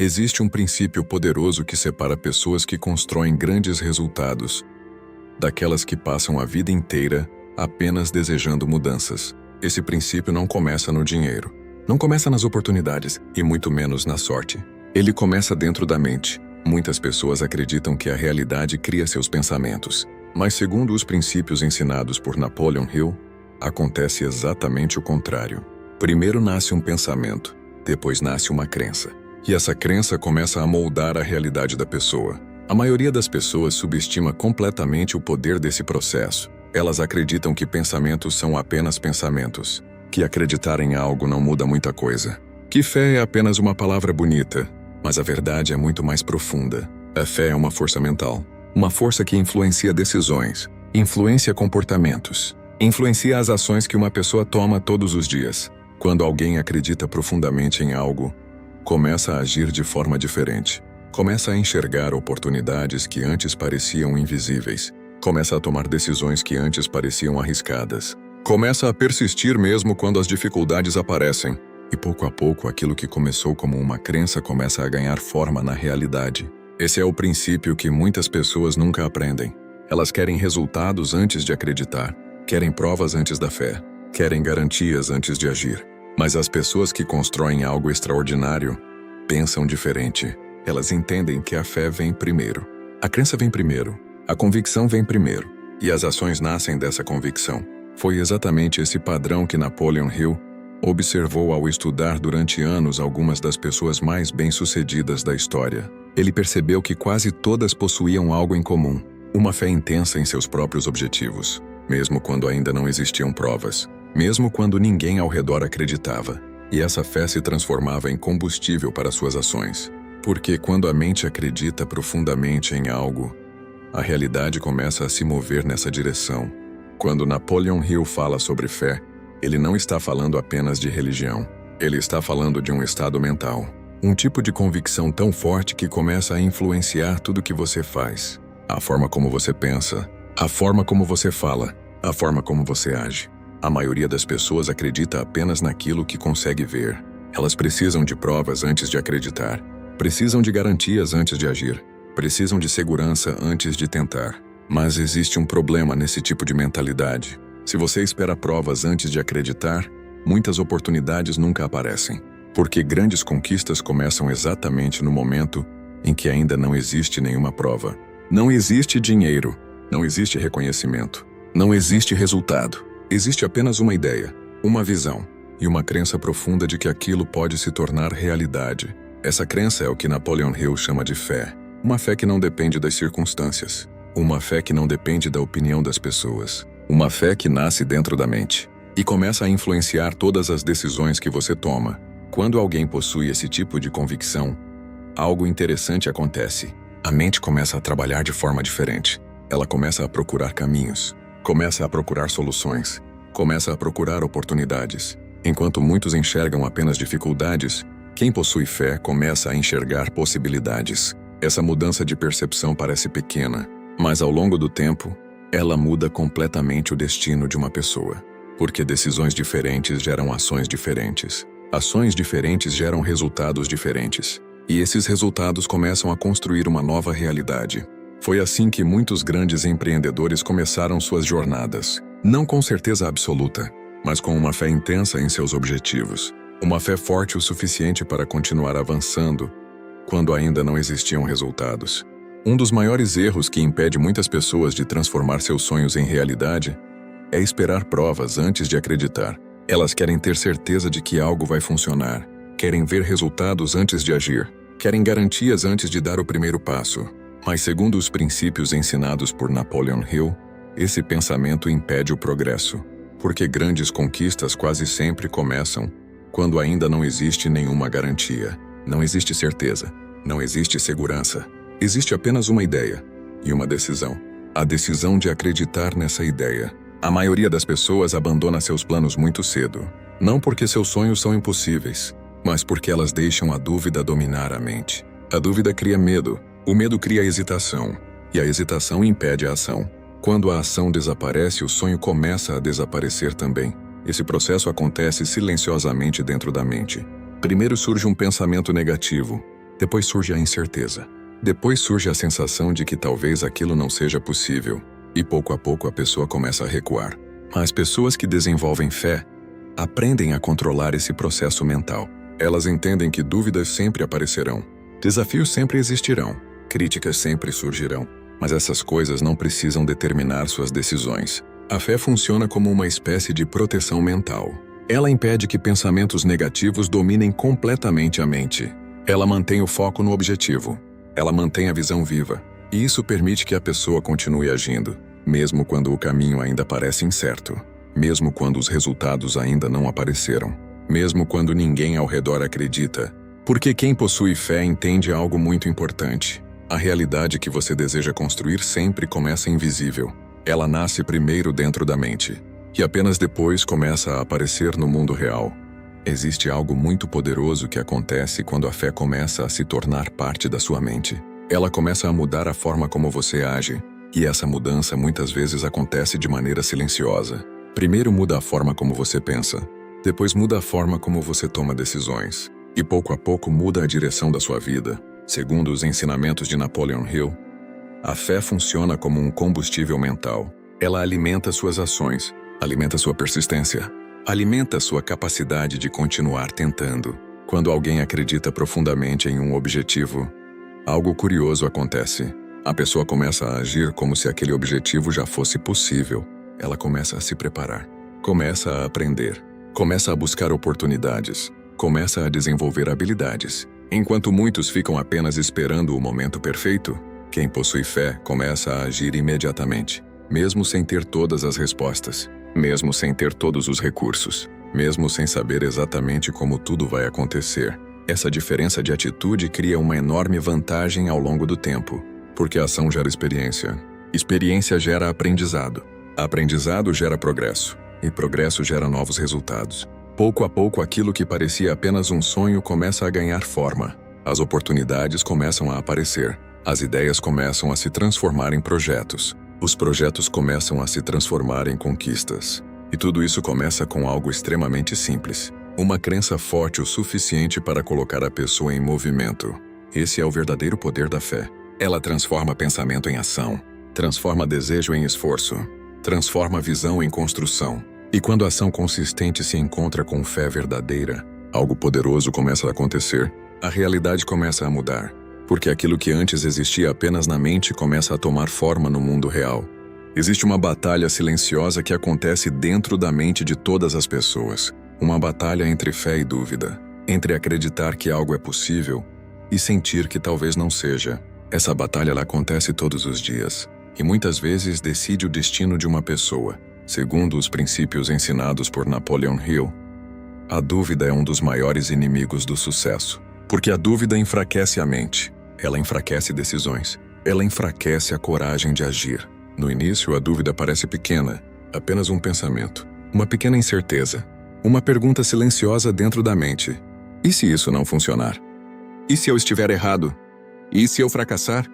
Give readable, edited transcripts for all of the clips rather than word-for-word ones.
Existe um princípio poderoso que separa pessoas que constroem grandes resultados daquelas que passam a vida inteira apenas desejando mudanças. Esse princípio não começa no dinheiro, não começa nas oportunidades e muito menos na sorte. Ele começa dentro da mente. Muitas pessoas acreditam que a realidade cria seus pensamentos, mas segundo os princípios ensinados por Napoleon Hill, acontece exatamente o contrário. Primeiro nasce um pensamento, depois nasce uma crença. E essa crença começa a moldar a realidade da pessoa. A maioria das pessoas subestima completamente o poder desse processo. Elas acreditam que pensamentos são apenas pensamentos, que acreditar em algo não muda muita coisa, que fé é apenas uma palavra bonita, mas a verdade é muito mais profunda. A fé é uma força mental, uma força que influencia decisões, influencia comportamentos, influencia as ações que uma pessoa toma todos os dias. Quando alguém acredita profundamente em algo, começa a agir de forma diferente. Começa a enxergar oportunidades que antes pareciam invisíveis. Começa a tomar decisões que antes pareciam arriscadas. Começa a persistir mesmo quando as dificuldades aparecem. E pouco a pouco aquilo que começou como uma crença começa a ganhar forma na realidade. Esse é o princípio que muitas pessoas nunca aprendem. Elas querem resultados antes de acreditar. Querem provas antes da fé. Querem garantias antes de agir. Mas as pessoas que constroem algo extraordinário pensam diferente. Elas entendem que a fé vem primeiro. A crença vem primeiro. A convicção vem primeiro. E as ações nascem dessa convicção. Foi exatamente esse padrão que Napoleon Hill observou ao estudar durante anos algumas das pessoas mais bem-sucedidas da história. Ele percebeu que quase todas possuíam algo em comum: uma fé intensa em seus próprios objetivos, mesmo quando ainda não existiam provas, mesmo quando ninguém ao redor acreditava. E essa fé se transformava em combustível para suas ações. Porque quando a mente acredita profundamente em algo, a realidade começa a se mover nessa direção. Quando Napoleon Hill fala sobre fé, ele não está falando apenas de religião. Ele está falando de um estado mental. Um tipo de convicção tão forte que começa a influenciar tudo que você faz. A forma como você pensa, a forma como você fala, a forma como você age. A maioria das pessoas acredita apenas naquilo que consegue ver. Elas precisam de provas antes de acreditar. Precisam de garantias antes de agir. Precisam de segurança antes de tentar. Mas existe um problema nesse tipo de mentalidade. Se você espera provas antes de acreditar, muitas oportunidades nunca aparecem. Porque grandes conquistas começam exatamente no momento em que ainda não existe nenhuma prova. Não existe dinheiro, não existe reconhecimento, não existe resultado. Existe apenas uma ideia, uma visão e uma crença profunda de que aquilo pode se tornar realidade. Essa crença é o que Napoleon Hill chama de fé. Uma fé que não depende das circunstâncias. Uma fé que não depende da opinião das pessoas. Uma fé que nasce dentro da mente e começa a influenciar todas as decisões que você toma. Quando alguém possui esse tipo de convicção, algo interessante acontece. A mente começa a trabalhar de forma diferente. Ela começa a procurar caminhos, começa a procurar soluções, começa a procurar oportunidades. Enquanto muitos enxergam apenas dificuldades, quem possui fé começa a enxergar possibilidades. Essa mudança de percepção parece pequena, mas ao longo do tempo, ela muda completamente o destino de uma pessoa. Porque decisões diferentes geram ações diferentes. Ações diferentes geram resultados diferentes. E esses resultados começam a construir uma nova realidade. Foi assim que muitos grandes empreendedores começaram suas jornadas. Não com certeza absoluta, mas com uma fé intensa em seus objetivos. Uma fé forte o suficiente para continuar avançando quando ainda não existiam resultados. Um dos maiores erros que impede muitas pessoas de transformar seus sonhos em realidade é esperar provas antes de acreditar. Elas querem ter certeza de que algo vai funcionar, querem ver resultados antes de agir, querem garantias antes de dar o primeiro passo. Mas segundo os princípios ensinados por Napoleon Hill, esse pensamento impede o progresso, porque grandes conquistas quase sempre começam quando ainda não existe nenhuma garantia, não existe certeza, não existe segurança. Existe apenas uma ideia e uma decisão. A decisão de acreditar nessa ideia. A maioria das pessoas abandona seus planos muito cedo. Não porque seus sonhos são impossíveis, mas porque elas deixam a dúvida dominar a mente. A dúvida cria medo. O medo cria hesitação. E a hesitação impede a ação. Quando a ação desaparece, o sonho começa a desaparecer também. Esse processo acontece silenciosamente dentro da mente. Primeiro surge um pensamento negativo. Depois surge a incerteza. Depois surge a sensação de que talvez aquilo não seja possível. E pouco a pouco a pessoa começa a recuar. As pessoas que desenvolvem fé aprendem a controlar esse processo mental. Elas entendem que dúvidas sempre aparecerão. Desafios sempre existirão. Críticas sempre surgirão. Mas essas coisas não precisam determinar suas decisões. A fé funciona como uma espécie de proteção mental. Ela impede que pensamentos negativos dominem completamente a mente. Ela mantém o foco no objetivo. Ela mantém a visão viva. E isso permite que a pessoa continue agindo, mesmo quando o caminho ainda parece incerto. Mesmo quando os resultados ainda não apareceram. Mesmo quando ninguém ao redor acredita. Porque quem possui fé entende algo muito importante. A realidade que você deseja construir sempre começa invisível. Ela nasce primeiro dentro da mente. E apenas depois começa a aparecer no mundo real. Existe algo muito poderoso que acontece quando a fé começa a se tornar parte da sua mente. Ela começa a mudar a forma como você age. E essa mudança muitas vezes acontece de maneira silenciosa. Primeiro muda a forma como você pensa. Depois muda a forma como você toma decisões. E pouco a pouco muda a direção da sua vida. Segundo os ensinamentos de Napoleon Hill, a fé funciona como um combustível mental. Ela alimenta suas ações, alimenta sua persistência, alimenta sua capacidade de continuar tentando. Quando alguém acredita profundamente em um objetivo, algo curioso acontece. A pessoa começa a agir como se aquele objetivo já fosse possível. Ela começa a se preparar, começa a aprender, começa a buscar oportunidades, começa a desenvolver habilidades. Enquanto muitos ficam apenas esperando o momento perfeito, quem possui fé começa a agir imediatamente, mesmo sem ter todas as respostas, mesmo sem ter todos os recursos, mesmo sem saber exatamente como tudo vai acontecer. Essa diferença de atitude cria uma enorme vantagem ao longo do tempo, porque a ação gera experiência. Experiência gera aprendizado. Aprendizado gera progresso, e progresso gera novos resultados. Pouco a pouco, aquilo que parecia apenas um sonho começa a ganhar forma. As oportunidades começam a aparecer. As ideias começam a se transformar em projetos. Os projetos começam a se transformar em conquistas. E tudo isso começa com algo extremamente simples. Uma crença forte o suficiente para colocar a pessoa em movimento. Esse é o verdadeiro poder da fé. Ela transforma pensamento em ação. Transforma desejo em esforço. Transforma visão em construção. E quando a ação consistente se encontra com fé verdadeira, algo poderoso começa a acontecer. A realidade começa a mudar, porque aquilo que antes existia apenas na mente começa a tomar forma no mundo real. Existe uma batalha silenciosa que acontece dentro da mente de todas as pessoas. Uma batalha entre fé e dúvida, entre acreditar que algo é possível e sentir que talvez não seja. Essa batalha ela acontece todos os dias, e muitas vezes decide o destino de uma pessoa. Segundo os princípios ensinados por Napoleon Hill, a dúvida é um dos maiores inimigos do sucesso, porque a dúvida enfraquece a mente, ela enfraquece decisões, ela enfraquece a coragem de agir. No início, a dúvida parece pequena, apenas um pensamento, uma pequena incerteza, uma pergunta silenciosa dentro da mente. E se isso não funcionar? E se eu estiver errado? E se eu fracassar?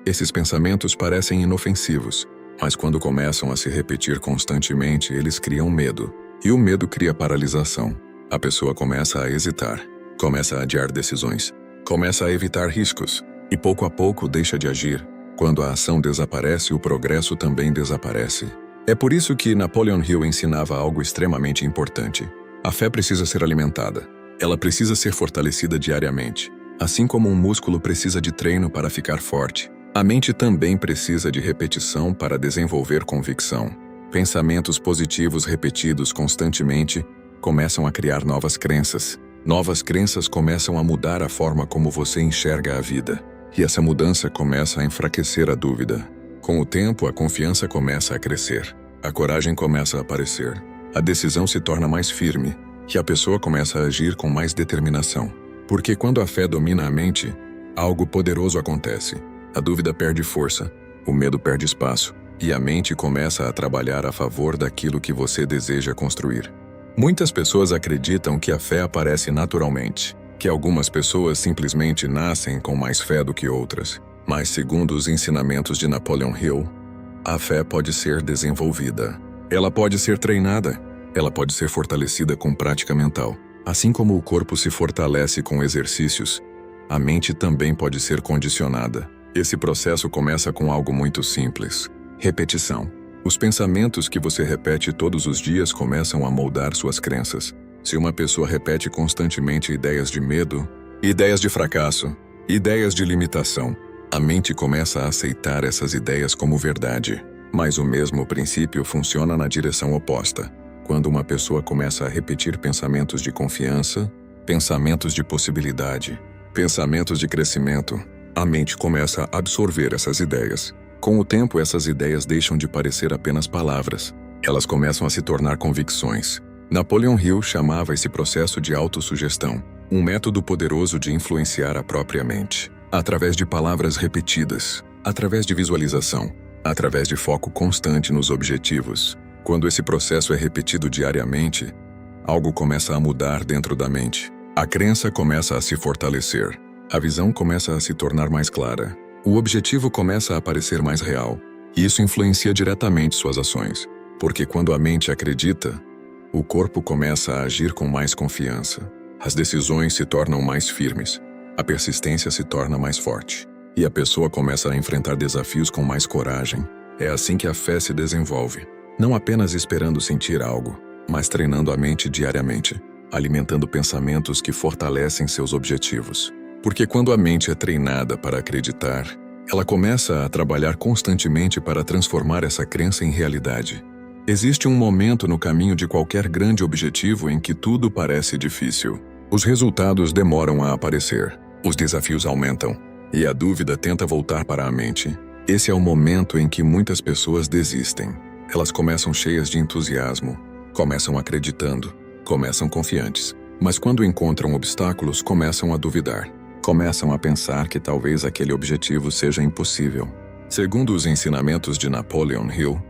Esses pensamentos parecem inofensivos, mas quando começam a se repetir constantemente, eles criam medo. E o medo cria paralisação. A pessoa começa a hesitar, começa a adiar decisões, começa a evitar riscos, e pouco a pouco deixa de agir. Quando a ação desaparece, o progresso também desaparece. É por isso que Napoleon Hill ensinava algo extremamente importante. A fé precisa ser alimentada. Ela precisa ser fortalecida diariamente. Assim como um músculo precisa de treino para ficar forte, a mente também precisa de repetição para desenvolver convicção. Pensamentos positivos repetidos constantemente começam a criar novas crenças. Novas crenças começam a mudar a forma como você enxerga a vida. E essa mudança começa a enfraquecer a dúvida. Com o tempo, a confiança começa a crescer. A coragem começa a aparecer. A decisão se torna mais firme. E a pessoa começa a agir com mais determinação. Porque quando a fé domina a mente, algo poderoso acontece. A dúvida perde força, o medo perde espaço, e a mente começa a trabalhar a favor daquilo que você deseja construir. Muitas pessoas acreditam que a fé aparece naturalmente, que algumas pessoas simplesmente nascem com mais fé do que outras. Mas segundo os ensinamentos de Napoleon Hill, a fé pode ser desenvolvida. Ela pode ser treinada, ela pode ser fortalecida com prática mental. Assim como o corpo se fortalece com exercícios, a mente também pode ser condicionada. Esse processo começa com algo muito simples: repetição. Os pensamentos que você repete todos os dias começam a moldar suas crenças. Se uma pessoa repete constantemente ideias de medo, ideias de fracasso, ideias de limitação, a mente começa a aceitar essas ideias como verdade. Mas o mesmo princípio funciona na direção oposta. Quando uma pessoa começa a repetir pensamentos de confiança, pensamentos de possibilidade, pensamentos de crescimento, a mente começa a absorver essas ideias. Com o tempo, essas ideias deixam de parecer apenas palavras. Elas começam a se tornar convicções. Napoleon Hill chamava esse processo de autossugestão, um método poderoso de influenciar a própria mente. Através de palavras repetidas, através de visualização, através de foco constante nos objetivos. Quando esse processo é repetido diariamente, algo começa a mudar dentro da mente. A crença começa a se fortalecer. A visão começa a se tornar mais clara. O objetivo começa a parecer mais real. E isso influencia diretamente suas ações. Porque quando a mente acredita, o corpo começa a agir com mais confiança. As decisões se tornam mais firmes. A persistência se torna mais forte. E a pessoa começa a enfrentar desafios com mais coragem. É assim que a fé se desenvolve. Não apenas esperando sentir algo, mas treinando a mente diariamente, alimentando pensamentos que fortalecem seus objetivos. Porque quando a mente é treinada para acreditar, ela começa a trabalhar constantemente para transformar essa crença em realidade. Existe um momento no caminho de qualquer grande objetivo em que tudo parece difícil. Os resultados demoram a aparecer, os desafios aumentam, e a dúvida tenta voltar para a mente. Esse é o momento em que muitas pessoas desistem. Elas começam cheias de entusiasmo, começam acreditando, começam confiantes. Mas quando encontram obstáculos, começam a duvidar. Começam a pensar que talvez aquele objetivo seja impossível. Segundo os ensinamentos de Napoleon Hill,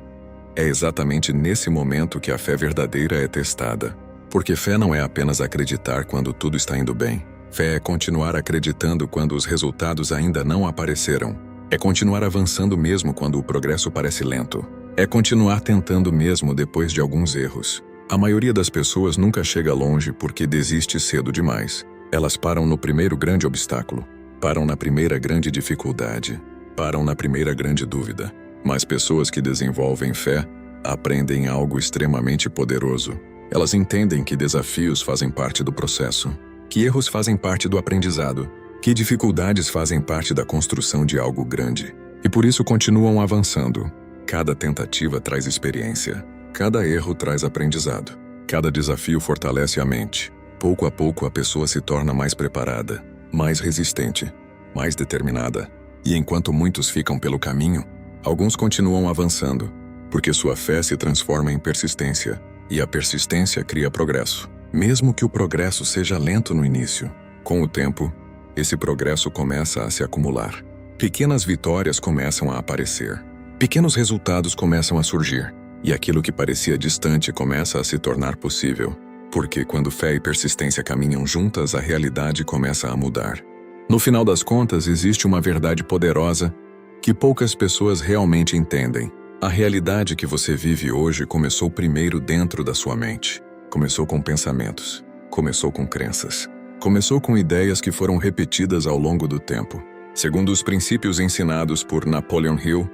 é exatamente nesse momento que a fé verdadeira é testada. Porque fé não é apenas acreditar quando tudo está indo bem. Fé é continuar acreditando quando os resultados ainda não apareceram. É continuar avançando mesmo quando o progresso parece lento. É continuar tentando mesmo depois de alguns erros. A maioria das pessoas nunca chega longe porque desiste cedo demais. Elas param no primeiro grande obstáculo, param na primeira grande dificuldade, param na primeira grande dúvida. Mas pessoas que desenvolvem fé aprendem algo extremamente poderoso. Elas entendem que desafios fazem parte do processo, que erros fazem parte do aprendizado, que dificuldades fazem parte da construção de algo grande. E por isso continuam avançando. Cada tentativa traz experiência, cada erro traz aprendizado, cada desafio fortalece a mente. Pouco a pouco a pessoa se torna mais preparada, mais resistente, mais determinada. E enquanto muitos ficam pelo caminho, alguns continuam avançando, porque sua fé se transforma em persistência, e a persistência cria progresso. Mesmo que o progresso seja lento no início, com o tempo, esse progresso começa a se acumular. Pequenas vitórias começam a aparecer. Pequenos resultados começam a surgir, e aquilo que parecia distante começa a se tornar possível. Porque quando fé e persistência caminham juntas, a realidade começa a mudar. No final das contas, existe uma verdade poderosa que poucas pessoas realmente entendem. A realidade que você vive hoje começou primeiro dentro da sua mente. Começou com pensamentos, começou com crenças, começou com ideias que foram repetidas ao longo do tempo. Segundo os princípios ensinados por Napoleon Hill,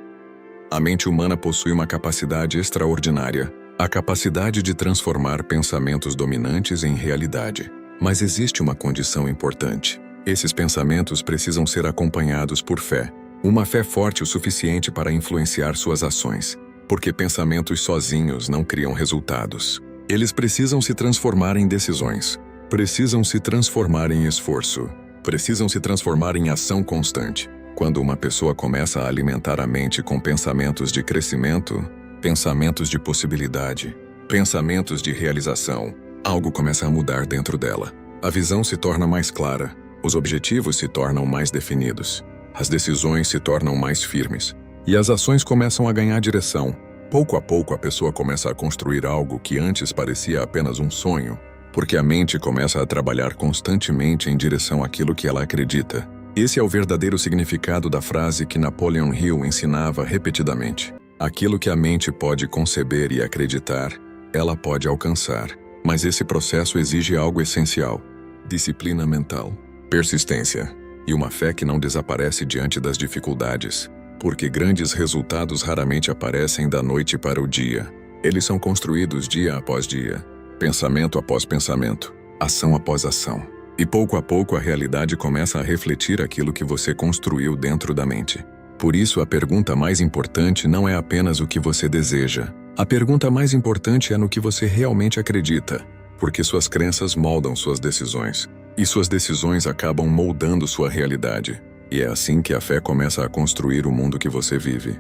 a mente humana possui uma capacidade extraordinária, a capacidade de transformar pensamentos dominantes em realidade. Mas existe uma condição importante. Esses pensamentos precisam ser acompanhados por fé. Uma fé forte o suficiente para influenciar suas ações. Porque pensamentos sozinhos não criam resultados. Eles precisam se transformar em decisões. Precisam se transformar em esforço. Precisam se transformar em ação constante. Quando uma pessoa começa a alimentar a mente com pensamentos de crescimento, pensamentos de possibilidade, pensamentos de realização, algo começa a mudar dentro dela. A visão se torna mais clara, os objetivos se tornam mais definidos, as decisões se tornam mais firmes, e as ações começam a ganhar direção. Pouco a pouco a pessoa começa a construir algo que antes parecia apenas um sonho, porque a mente começa a trabalhar constantemente em direção àquilo que ela acredita. Esse é o verdadeiro significado da frase que Napoleon Hill ensinava repetidamente. Aquilo que a mente pode conceber e acreditar, ela pode alcançar. Mas esse processo exige algo essencial: disciplina mental, persistência. e uma fé que não desaparece diante das dificuldades, porque grandes resultados raramente aparecem da noite para o dia. Eles são construídos dia após dia, pensamento após pensamento, ação após ação. E pouco a pouco a realidade começa a refletir aquilo que você construiu dentro da mente. Por isso, a pergunta mais importante não é apenas o que você deseja. A pergunta mais importante é no que você realmente acredita, porque suas crenças moldam suas decisões, e suas decisões acabam moldando sua realidade. E é assim que a fé começa a construir o mundo que você vive.